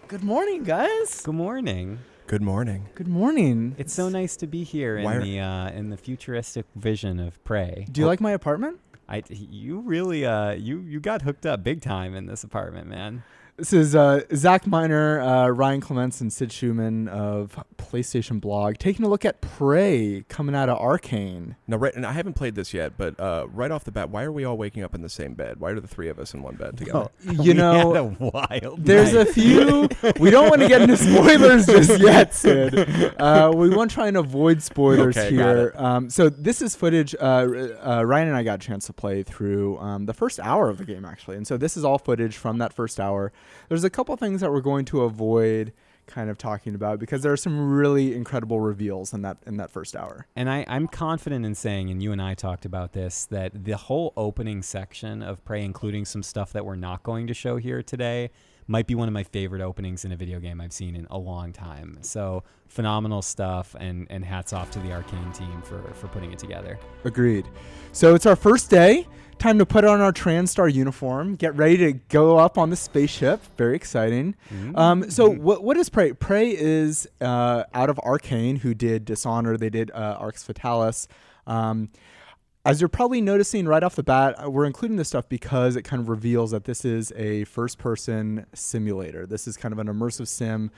Good morning, guys. Good morning. Good morning. Good morning. It's so nice to be here in the futuristic vision of Prey. Do you like my apartment? You really you got hooked up big time in this apartment, man. This is Zach Miner, Ryan Clements, and Sid Schumann of PlayStation Blog taking a look at Prey coming out of Arcane. Now, and I haven't played this yet, but right off the bat, why are we all waking up in the same bed? Why are the three of us in one bed together? Well, you know, had a wild there's night. a few. We don't want to get into spoilers just yet, Sid. We want to try and avoid spoilers here. So this is footage. Ryan and I got a chance to play through the first hour of the game, actually. And so this is all footage from that first hour. There's a couple things that we're going to avoid kind of talking about because there are some really incredible reveals in that first hour. And I'm confident in saying, and you and I talked about this, that the whole opening section of Prey, including some stuff that we're not going to show here today, might be one of my favorite openings in a video game I've seen in a long time. So phenomenal stuff, and hats off to the Arcane team for putting it together. Agreed. So it's our first day. Time to put on our TranStar uniform, get ready to go up on the spaceship. Very exciting. Mm-hmm. So what is Prey? Prey is out of Arcane, who did Dishonored. They did Arx Fatalis. As you're probably noticing right off the bat, we're including this stuff because it kind of reveals that this is a first-person simulator. This is kind of an immersive sim.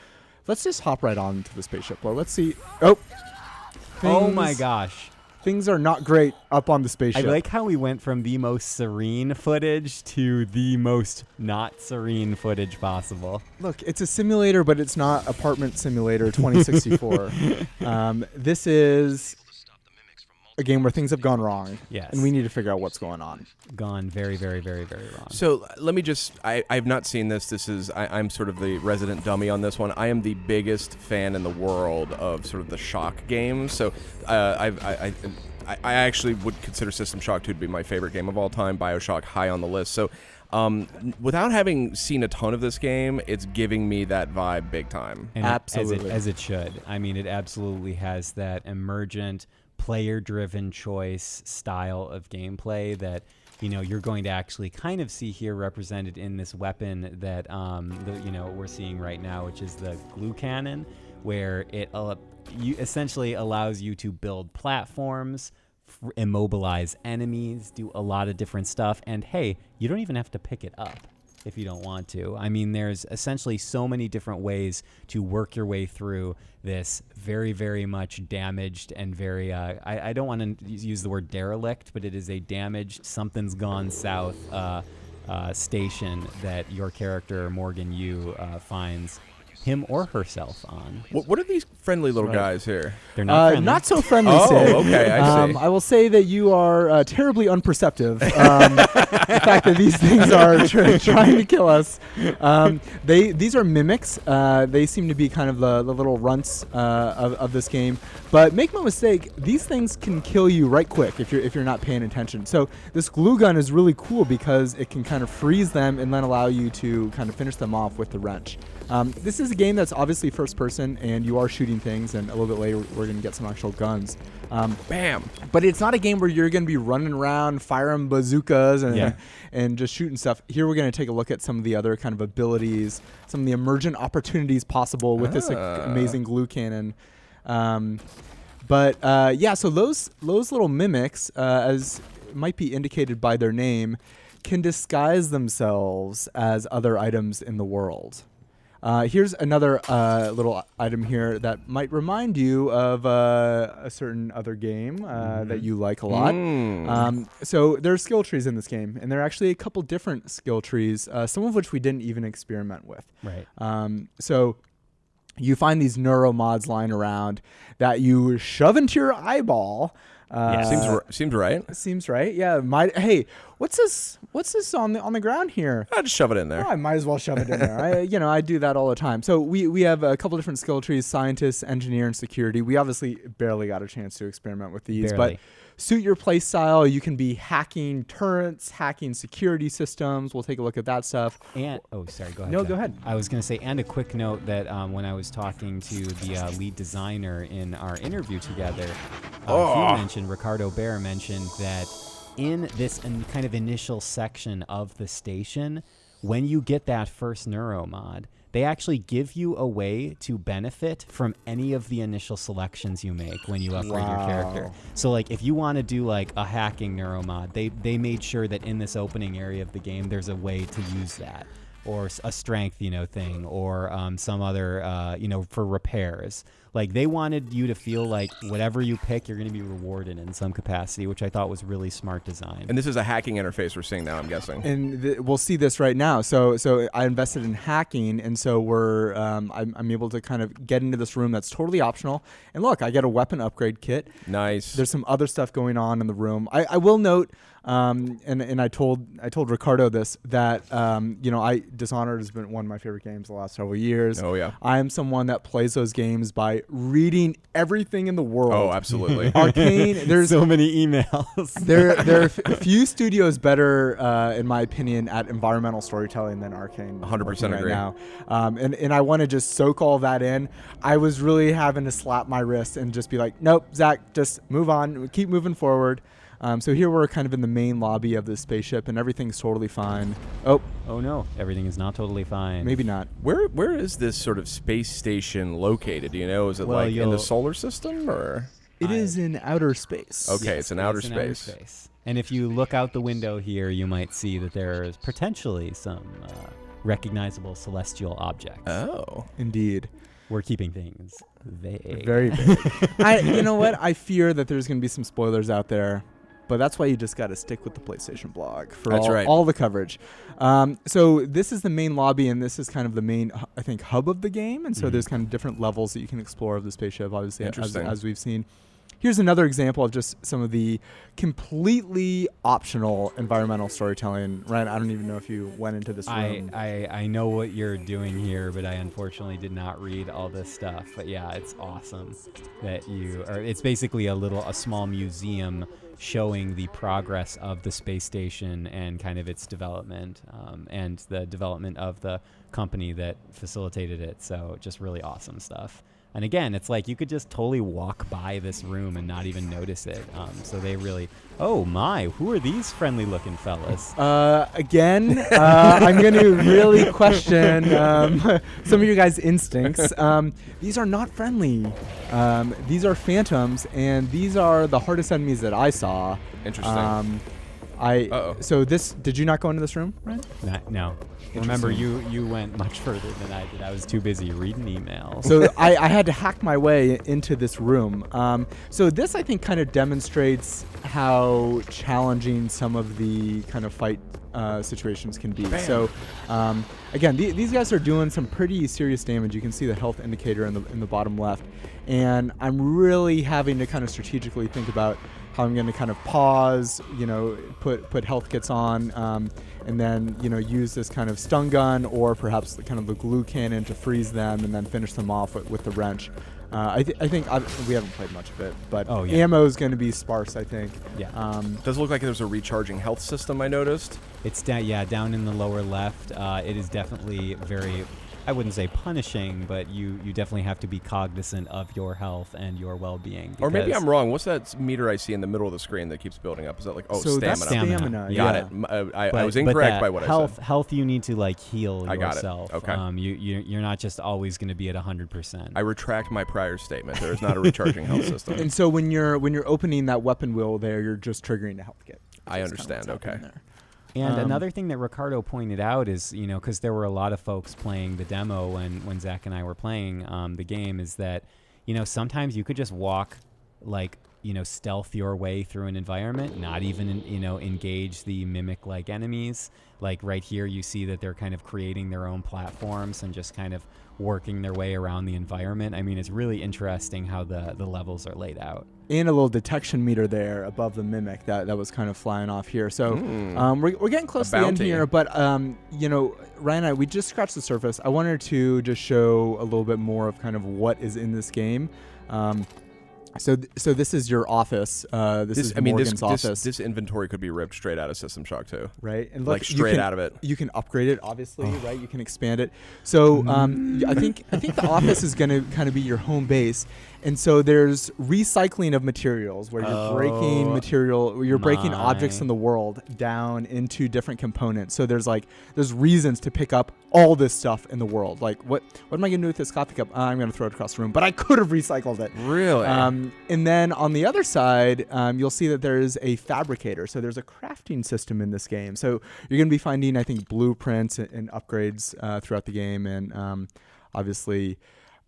Let's just hop right on to the spaceship. Well, let's see. Oh my gosh. Things are not great up on the spaceship. I like how we went from the most serene footage to the most not serene footage possible. Look, it's a simulator, but it's not Apartment Simulator 2064. This is a game where things have gone wrong. Yes. And we need to figure out what's going on. Gone very, very, very, very wrong. So let me just, I've not seen this. I'm sort of the resident dummy on this one. I am the biggest fan in the world of sort of the shock games. So I actually would consider System Shock 2 to be my favorite game of all time. BioShock high on the list. So without having seen a ton of this game, it's giving me that vibe big time. And absolutely. As it should. I mean, it absolutely has that emergent, player-driven choice style of gameplay that you're going to actually kind of see here represented in this weapon that we're seeing right now, which is the glue cannon, where it essentially allows you to build platforms, immobilize enemies, do a lot of different stuff, and hey, you don't even have to pick it up if you don't want to. I mean, there's essentially so many different ways to work your way through this very, very much damaged and very, I don't want to use the word derelict, but it is a damaged, something's gone south station that your character, Morgan Yu, finds him or herself on. What are these friendly little guys here? They're not friendly. Not so friendly, Oh, Sid. okay, I see. I will say that you are terribly unperceptive. The fact that these things are trying to kill us. These are mimics. They seem to be kind of the little runts of this game. But make no mistake, these things can kill you right quick if you're not paying attention. So this glue gun is really cool because it can kind of freeze them and then allow you to kind of finish them off with the wrench. This is a game that's obviously first person, and you are shooting things, and a little bit later we're going to get some actual guns. Bam! But it's not a game where you're going to be running around, firing bazookas, and just shooting stuff. Here we're going to take a look at some of the other kind of abilities, some of the emergent opportunities possible with this amazing glue cannon. So those little mimics, as might be indicated by their name, can disguise themselves as other items in the world. Here's another little item here that might remind you of a certain other game that you like a lot. So there are skill trees in this game, and there are actually a couple different skill trees, some of which we didn't even experiment with. Right. So you find these neuromods lying around that you shove into your eyeball. Seems right. Seems right. Yeah. Hey, what's this on the ground here? I'll just shove it in there. Oh, I might as well shove it in there. I do that all the time. So we have a couple different skill trees: scientist, engineer, and security. We obviously barely got a chance to experiment with these, but suit your play style. You can be hacking turrets, hacking security systems. We'll take a look at that stuff. And sorry, go ahead. No, go ahead. I was going to say, and a quick note that when I was talking to the lead designer in our interview together, Ricardo Bear mentioned that in this kind of initial section of the station, when you get that first neuro mod, they actually give you a way to benefit from any of the initial selections you make when you upgrade your character. So like if you want to do like a hacking neuromod, they made sure that in this opening area of the game there's a way to use that, or a strength thing, or some other for repairs. Like they wanted you to feel like whatever you pick, you're going to be rewarded in some capacity, which I thought was really smart design. And this is a hacking interface we're seeing now, I'm guessing. And we'll see this right now. So I invested in hacking, and so I'm able to kind of get into this room that's totally optional. And look, I get a weapon upgrade kit. Nice. There's some other stuff going on in the room. I will note, and I told Ricardo this, that Dishonored has been one of my favorite games the last several years. Oh yeah. I am someone that plays those games by reading everything in the world. Oh, absolutely. Arcane. There's so many emails. there are few studios better, in my opinion, at environmental storytelling than Arcane. 100% agree. Right now, and I want to just soak all that in. I was really having to slap my wrist and just be like, nope, Zach, just move on, keep moving forward. So here we're kind of in the main lobby of this spaceship, and everything's totally fine. Oh no, everything is not totally fine. Maybe not. Where is this sort of space station located? Do you know? Is it Well, in the solar system or? It is in outer space. Okay, Yes, it's in outer space. And if you look out the window here, you might see that there's potentially some recognizable celestial objects. Oh. Indeed. We're keeping things vague. Very vague. You know what? I fear that there's going to be some spoilers out there. But that's why you just got to stick with the PlayStation blog for all the coverage. So this is the main lobby, and this is kind of the main, I think, hub of the game. And so there's kind of different levels that you can explore of the spaceship, obviously, as we've seen. Here's another example of just some of the completely optional environmental storytelling. Ryan, I don't even know if you went into this room. I know what you're doing here, but I unfortunately did not read all this stuff. But yeah, it's awesome that it's basically a small museum showing the progress of the space station and kind of its development, and the development of the company that facilitated it. So just really awesome stuff. And again, it's like you could just totally walk by this room and not even notice it. So they really, oh my, who are these friendly looking fellas? Again, I'm going to really question some of you guys' instincts. These are not friendly. These are phantoms, and these are the hardest enemies that I saw. Interesting. So did you not go into this room, Ryan? No. Remember, you went much further than I did. I was too busy reading emails. So I had to hack my way into this room. So this, I think, kind of demonstrates how challenging some of the kind of fight situations can be. Bam. So again, these guys are doing some pretty serious damage. You can see the health indicator in the bottom left. And I'm really having to kind of strategically think about how I'm going to kind of pause, put health kits on, and then, use this kind of stun gun or perhaps the glue cannon to freeze them and then finish them off with the wrench. I think we haven't played much of it, but ammo is going to be sparse, I think. Yeah. Does look like there's a recharging health system, I noticed. It's down in the lower left. It is definitely very, I wouldn't say punishing, but you definitely have to be cognizant of your health and your well-being. Or maybe I'm wrong. What's that meter I see in the middle of the screen that keeps building up? Is that so stamina? That's stamina. Got it. I was incorrect by what I said. Health, you need to heal I got yourself. It. Okay. You're not just always going to be at 100%. I retract my prior statement. There is not a recharging health system. And so when you're opening that weapon wheel there, you're just triggering a health kit. I understand. Okay. And another thing that Ricardo pointed out is, because there were a lot of folks playing the demo when Zach and I were playing the game, is that, sometimes you could just walk, stealth your way through an environment, not even, engage the mimic-like enemies. Like right here, you see that they're kind of creating their own platforms and just kind of working their way around the environment. I mean, it's really interesting how the levels are laid out. And a little detection meter there above the mimic that was kind of flying off here. So we're getting close to the end here, but Ryan and I, we just scratched the surface. I wanted to just show a little bit more of kind of what is in this game. So this is your office. This is Morgan's office. This inventory could be ripped straight out of System Shock 2. Right, and look, straight out of it. You can upgrade it, obviously, right? You can expand it. So I think the office is going to kind of be your home base, And so there's recycling of materials where you're breaking material, you're breaking objects in the world down into different components. So there's reasons to pick up all this stuff in the world. Like what am I going to do with this coffee cup? I'm going to throw it across the room, but I could have recycled it. Really? And then on the other side, you'll see that there's a fabricator. So there's a crafting system in this game. So you're going to be finding, I think, blueprints and upgrades throughout the game. And obviously,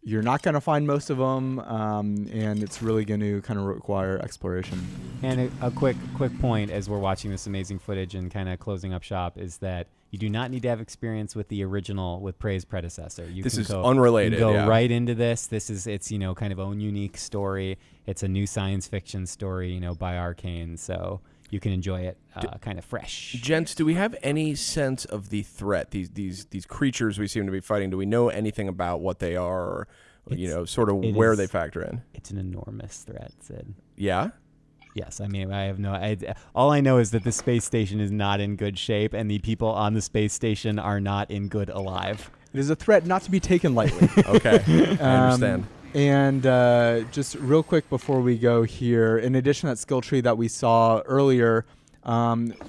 you're not going to find most of them, and it's really going to kind of require exploration. And a quick point as we're watching this amazing footage and kind of closing up shop is that you do not need to have experience with the original, with Prey's predecessor. This is unrelated. You can go right into this. It's kind of own unique story. It's a new science fiction story, by Arcane. So you can enjoy it kind of fresh. Gents, do we have any sense of the threat? These creatures we seem to be fighting. Do we know anything about what they are, or sort of where they factor in? It's an enormous threat, Sid. Yeah. Yes, I mean I have all I know is that the space station is not in good shape, and the people on the space station are not in good alive. It is a threat not to be taken lightly. Okay, I understand. And just real quick before we go here, in addition to that skill tree that we saw earlier,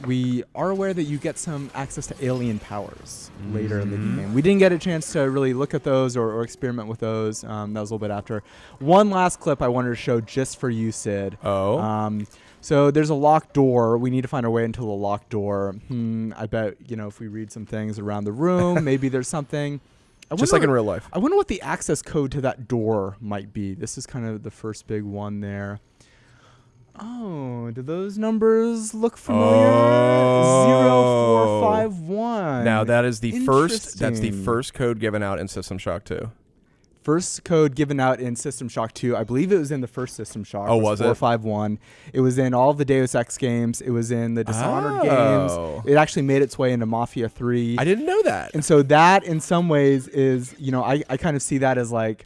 we are aware that you get some access to alien powers later in the game. We didn't get a chance to really look at those or experiment with those. That was a little bit after. One last clip I wanted to show just for you, Sid. Oh. So there's a locked door. We need to find our way into the locked door. I bet, if we read some things around the room, maybe there's something. Just like in real life. I wonder what the access code to that door might be. This is kind of the first big one there. Oh, do those numbers look familiar? 0451. Now that is the first. That's the first code given out in System Shock 2. First code given out in System Shock 2. I believe it was in the first System Shock. Oh, was it? 451. It was in all of the Deus Ex games. It was in the Dishonored games. It actually made its way into Mafia 3. I didn't know that. And so that, in some ways, is, I kind of see that as like,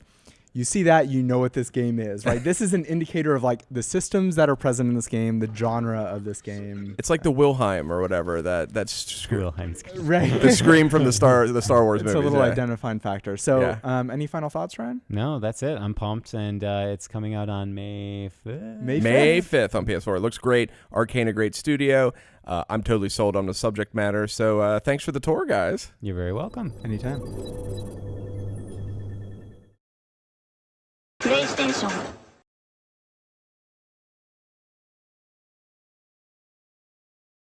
you see that, you know what this game is, right? This is an indicator of like the systems that are present in this game, the genre of this game. It's like the Wilhelm or whatever that's Wilhelm's right. The scream from the Star Wars movies. It's a little identifying factor. So, any final thoughts, Ryan? No, that's it. I'm pumped, and it's coming out on May 5th. May 5th on PS4. It looks great. Arcane, a great studio. I'm totally sold on the subject matter. So, thanks for the tour, guys. You're very welcome. Anytime. プレイステーション